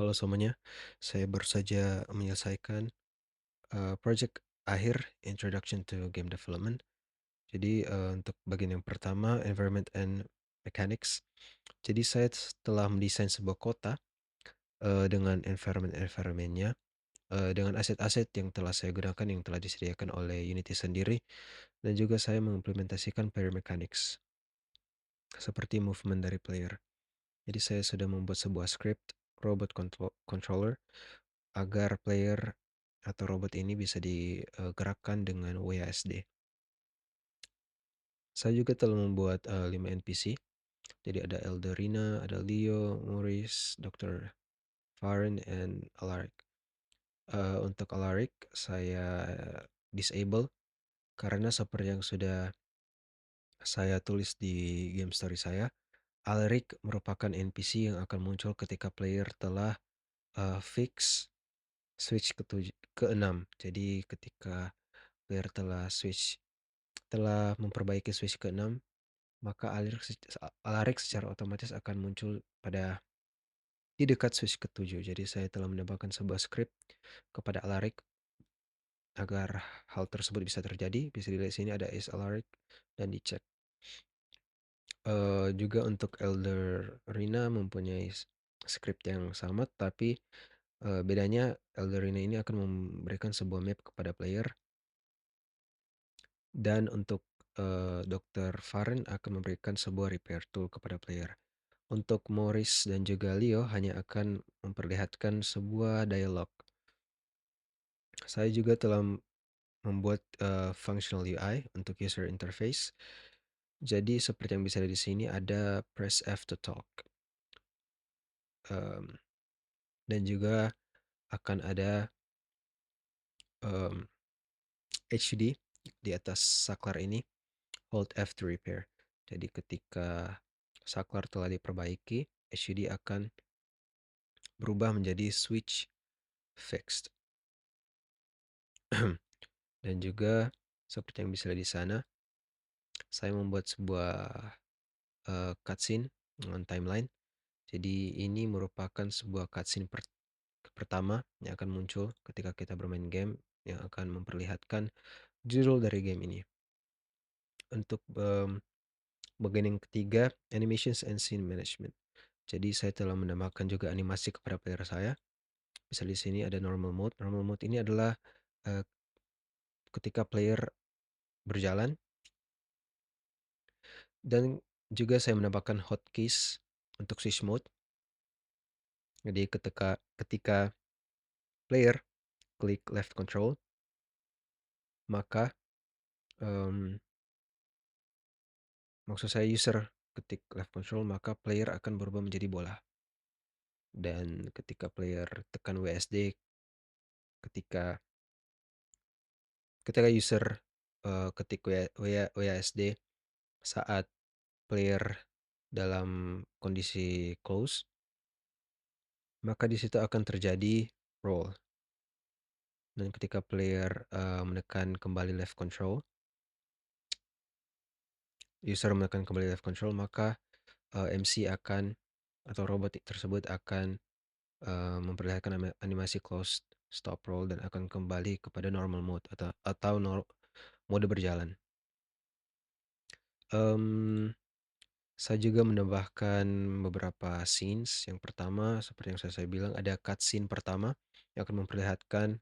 Halo semuanya, saya baru saja menyelesaikan project akhir Introduction to Game Development. Jadi untuk bagian yang pertama Environment and Mechanics. Jadi saya telah mendesain sebuah kota dengan environmentnya dengan aset-aset yang telah saya gunakan yang telah disediakan oleh Unity sendiri dan juga saya mengimplementasikan player mechanics seperti movement dari player. Jadi saya sudah membuat sebuah script robot controller agar player atau robot ini bisa digerakkan dengan WASD. Saya juga telah membuat 5 NPC. Jadi ada Elderina, ada Leo, Maurice, Dr. Farron, and Alaric. Untuk Alaric saya disable karena seperti yang sudah saya tulis di game story saya, Alaric merupakan NPC yang akan muncul ketika player telah fix switch ke-6. Jadi ketika player telah memperbaiki switch ke-6, maka Alaric secara otomatis akan muncul di dekat switch ke-7. Jadi saya telah menambahkan sebuah script kepada Alaric agar hal tersebut bisa terjadi. Bisa dilihat sini ada is Alaric dan dicek. Juga untuk Elder Rina mempunyai script yang sama, tapi bedanya Elder Rina ini akan memberikan sebuah map kepada player, dan untuk Dr. Farren akan memberikan sebuah repair tool kepada player. Untuk Morris dan juga Leo hanya akan memperlihatkan sebuah dialog. Saya juga telah membuat functional UI untuk user interface. Jadi seperti yang bisa dilihat di sini ada press F to talk. Dan juga akan ada HUD di atas saklar ini, hold F to repair. Jadi ketika saklar telah diperbaiki, HUD akan berubah menjadi switch fixed. Dan juga seperti yang bisa dilihat di sana, saya membuat sebuah cutscene dengan timeline. Jadi ini merupakan sebuah cutscene pertama yang akan muncul ketika kita bermain game, yang akan memperlihatkan judul dari game ini. Untuk bagian yang ketiga, animations and scene management. Jadi saya telah menambahkan juga animasi kepada player saya. Bisa di sini ada normal mode. Normal mode ini adalah uh, ketika player berjalan, dan juga saya menambahkan hotkeys untuk switch mode. Jadi ketika player klik left control, maka maksud saya user ketik left control, maka player akan berubah menjadi bola. Dan ketika player tekan WSD, ketika user ketik WASD saat player dalam kondisi close, maka di situ akan terjadi roll. Dan ketika player menekan kembali left control, user menekan kembali left control, maka MC akan atau robot tersebut akan memperlihatkan animasi close stop roll dan akan kembali kepada normal mode atau mode berjalan. Saya juga menambahkan beberapa scenes. Yang pertama, seperti yang saya bilang, ada cutscene pertama yang akan memperlihatkan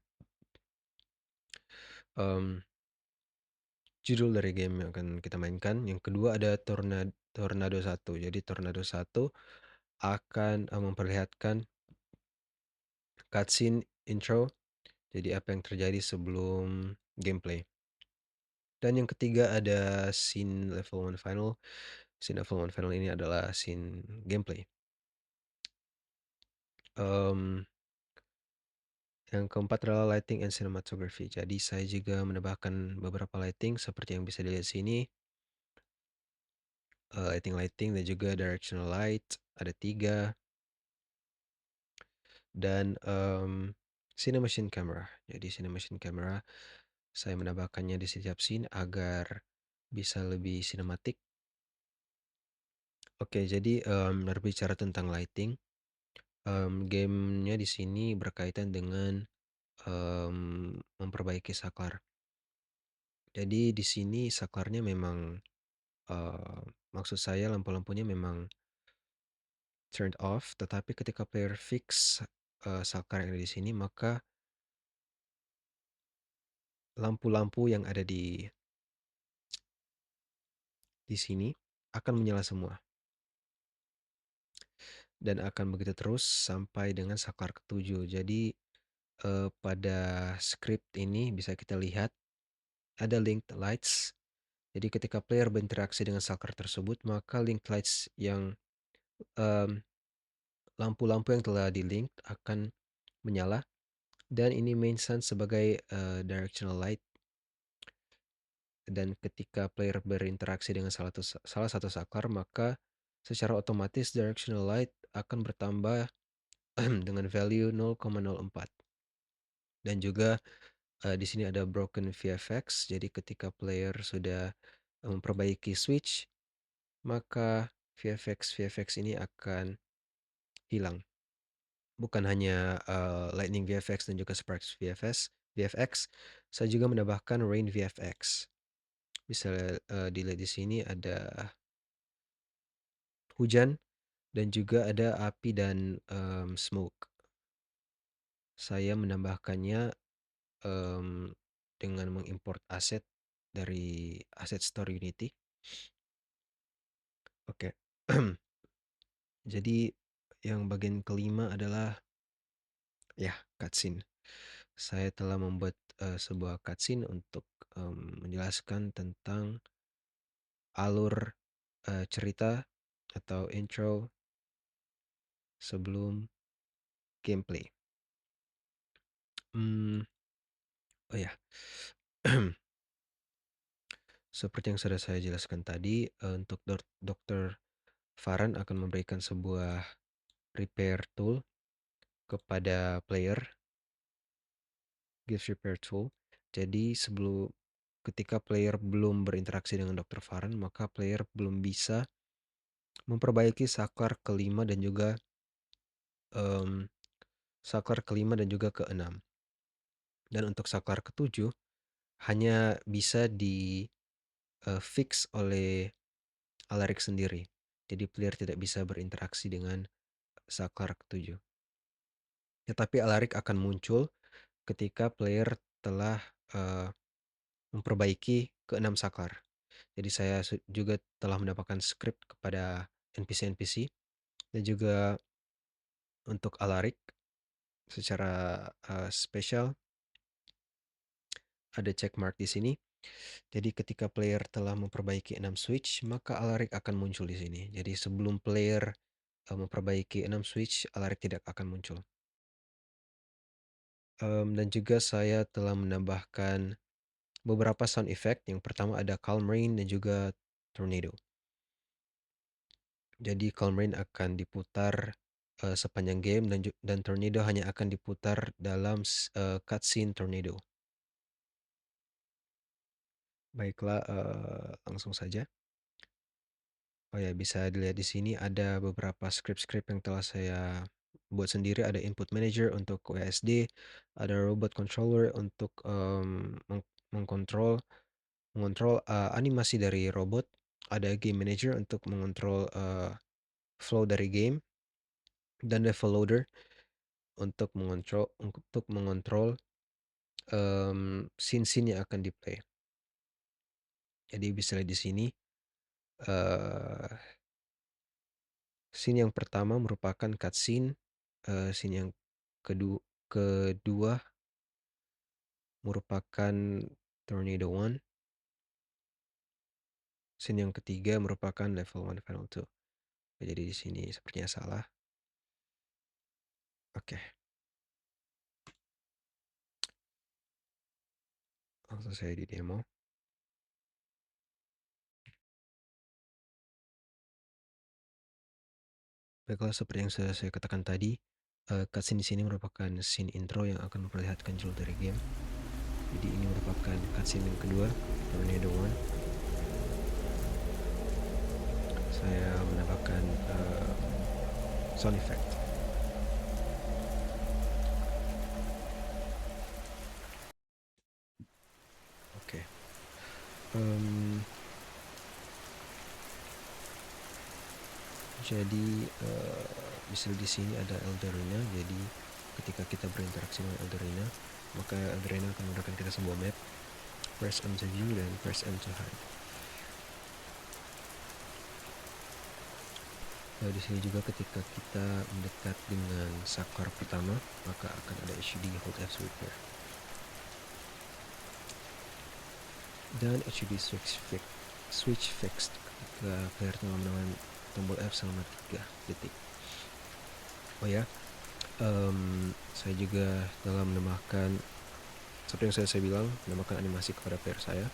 judul dari game yang akan kita mainkan. Yang kedua ada Tornado 1. Jadi Tornado 1 akan memperlihatkan cutscene intro. Jadi apa yang terjadi sebelum gameplay. Dan yang ketiga ada scene level 1 final. Scene level 1 final ini adalah scene gameplay. Yang keempat adalah lighting and cinematography. Jadi saya juga menambahkan beberapa lighting seperti yang bisa dilihat sini. Lighting dan juga directional light ada 3. Dan cinemation camera. Jadi cinemation camera saya menambahkannya di setiap scene agar bisa lebih sinematik. Oke, jadi berbicara tentang lighting, Gamenya di sini berkaitan dengan, memperbaiki saklar. Jadi di sini saklarnya memang, eee, maksud saya lampu-lampunya memang turned off, tetapi ketika player fix, saklar yang ada di sini, maka lampu-lampu yang ada di sini akan menyala semua dan akan begitu terus sampai dengan saklar ketujuh. Jadi, pada script ini bisa kita lihat ada linked lights. Jadi ketika player berinteraksi dengan saklar tersebut, maka linked lights yang, mmm, lampu-lampu yang telah di-link akan menyala dan ini mention sebagai, directional light. Dan ketika player berinteraksi dengan salah satu saklar, maka secara otomatis directional light akan bertambah dengan value 0,04. Dan juga, di sini ada broken VFX, jadi ketika player sudah memperbaiki switch, maka VFX ini akan hilang. Bukan hanya, lightning VFX dan juga sparks VFX, saya juga menambahkan rain VFX. Bisa, dilihat di sini ada hujan dan juga ada api dan, smoke. Saya menambahkannya, dengan mengimport aset dari asset store Unity. Oke. Jadi yang bagian kelima adalah ya cutscene. Saya telah membuat, sebuah cutscene untuk, menjelaskan tentang alur, cerita atau intro sebelum gameplay. Mmm, oh ya, seperti yang sudah saya jelaskan tadi, untuk Dokter Farhan akan memberikan sebuah repair tool kepada player, gives repair tool. Jadi ketika player belum berinteraksi dengan Dokter Farhan, maka player belum bisa memperbaiki saklar kelima dan juga, saklar kelima dan juga keenam. Dan untuk saklar ketujuh hanya bisa fix oleh Alaric sendiri. Jadi player tidak bisa berinteraksi dengan saklar ketujuh. Tetapi Alaric akan muncul ketika player telah, memperbaiki keenam saklar. Jadi saya juga telah mendapatkan script kepada NPC-NPC dan juga untuk Alaric secara, spesial ada check mark di sini. Jadi ketika player telah memperbaiki 6 switch, maka Alaric akan muncul di sini. Jadi sebelum player, memperbaiki 6 switch, Alaric tidak akan muncul. Dan juga saya telah menambahkan beberapa sound effect. Yang pertama ada calm rain dan juga tornado. Jadi calm rain akan diputar, sepanjang game dan tornado hanya akan diputar dalam cutscene tornado. Baiklah, langsung saja. Oh ya, bisa dilihat di sini ada beberapa script-script yang telah saya buat sendiri. Ada input manager untuk WSD, ada robot controller untuk, mengontrol animasi dari robot, ada game manager untuk mengontrol, flow dari game, dan level loader untuk mengontrol scene-scene yang akan di-play. Jadi bisa lihat di sini, eee, scene yang pertama merupakan cutscene, scene yang kedua merupakan Tornado 1, scene yang ketiga merupakan Level 1 Final 2. Jadi di sini sepertinya salah. Oke. Langsung saya di demo. Baiklah, seperti yang sudah saya katakan tadi, cutscene di sini merupakan scene intro yang akan memperlihatkan judul dari game. Jadi ini merupakan cutscene yang kedua, Tornado 1. Saya menambahkan sound effect. Mmm, jadi, misal di sini ada Elderina, jadi ketika kita berinteraksi dengan Elderina, maka Elderina akan menggunakan kita sebuah map, press M to view dan press M to hide. Di sini juga ketika kita mendekat dengan saklar pertama, maka akan ada HUD hold F to repair. Dan HUD switch fixed ketika player telah menekan tombol F selama 3 detik. Oh ya, saya juga telah menambahkan, seperti yang saya bilang, menambahkan animasi kepada player saya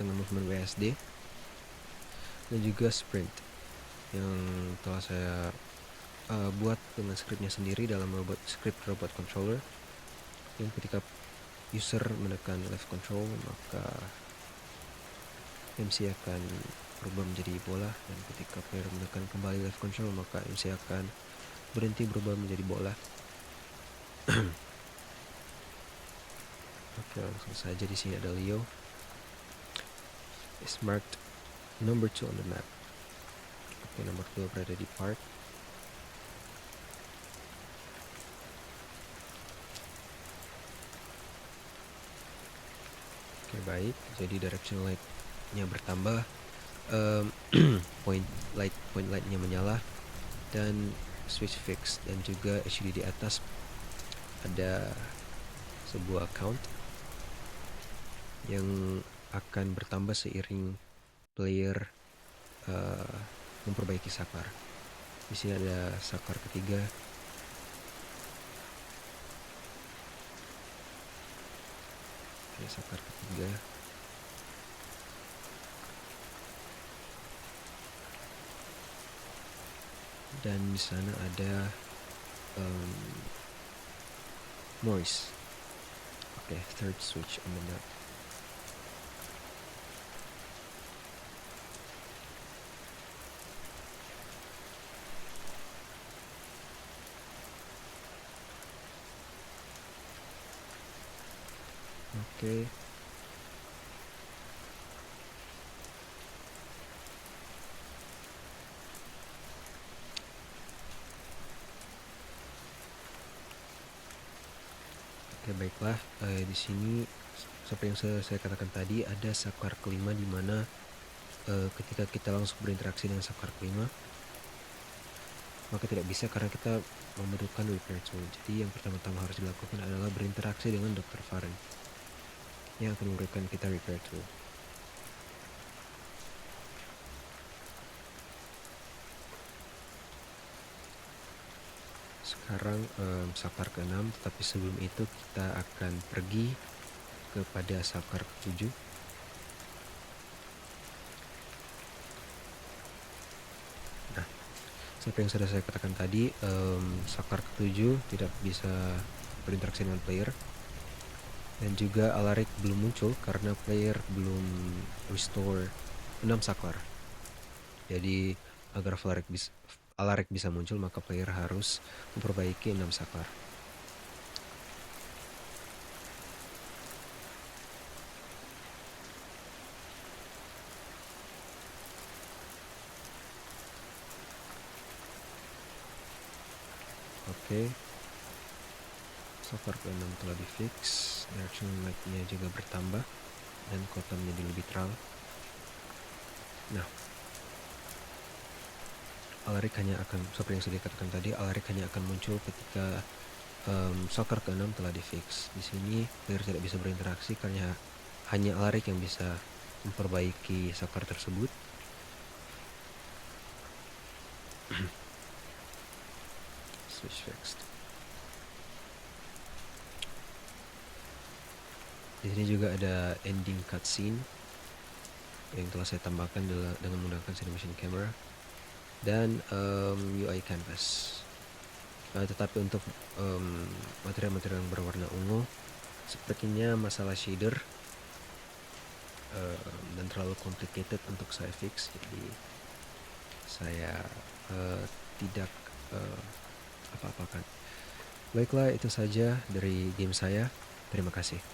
dengan movement WSD dan juga sprint yang telah saya buat dengan scriptnya sendiri dalam script robot controller, yang ketika user menekan left control maka MC akan berubah menjadi bola, dan ketika player menekan kembali left control maka MC akan berhenti berubah menjadi bola. Oke, langsung saja. Di sini ada Leo. Is marked number 2 on the map. Oke, nomor 2 berada di park. Oke, baik. Jadi direction light-nya bertambah, point light-nya menyala, dan switch fix, dan juga HUD di atas ada sebuah count yang akan bertambah seiring player memperbaiki saklar. Di sini ada saklar ketiga. Oke, saklar ketiga. Dan di sana ada Morris. Oke, third switch on the map. Oke. Oke, baiklah. Di sini seperti yang saya katakan tadi, ada saklar kelima, di mana ketika kita langsung berinteraksi dengan saklar kelima maka tidak bisa karena kita membutuhkan repair tool. Jadi yang pertama-tama harus dilakukan adalah berinteraksi dengan Dr. Faren yang akan memberikan kita repair tool. Sekarang saklar ke-6, tetapi sebelum itu kita akan pergi kepada saklar ke-7. Nah, seperti yang sudah saya katakan tadi, saklar ke-7 tidak bisa berinteraksi dengan player, dan juga Alaric belum muncul karena player belum restore 6 saklar. Jadi agar Alaric bisa muncul, maka player harus memperbaiki 6 saklar. Oke, saklar ke-6 telah di fix, direction light-nya juga bertambah, dan kota menjadi lebih terang. Nah, Alaric hanya akan, seperti yang sudah dikatakan tadi, Alaric hanya akan muncul ketika saklar ke-6 telah di fix. Di sini player tidak bisa berinteraksi karena hanya Alaric yang bisa memperbaiki saklar tersebut. Switch fixed. Di sini juga ada ending cutscene yang telah saya tambahkan dengan menggunakan Cinemation Camera dan UI canvas. Tetapi untuk material-material yang berwarna ungu, sepertinya masalah shader dan terlalu complicated untuk saya fix, jadi saya tidak apa-apakan. Baiklah, itu saja dari game saya. Terima kasih.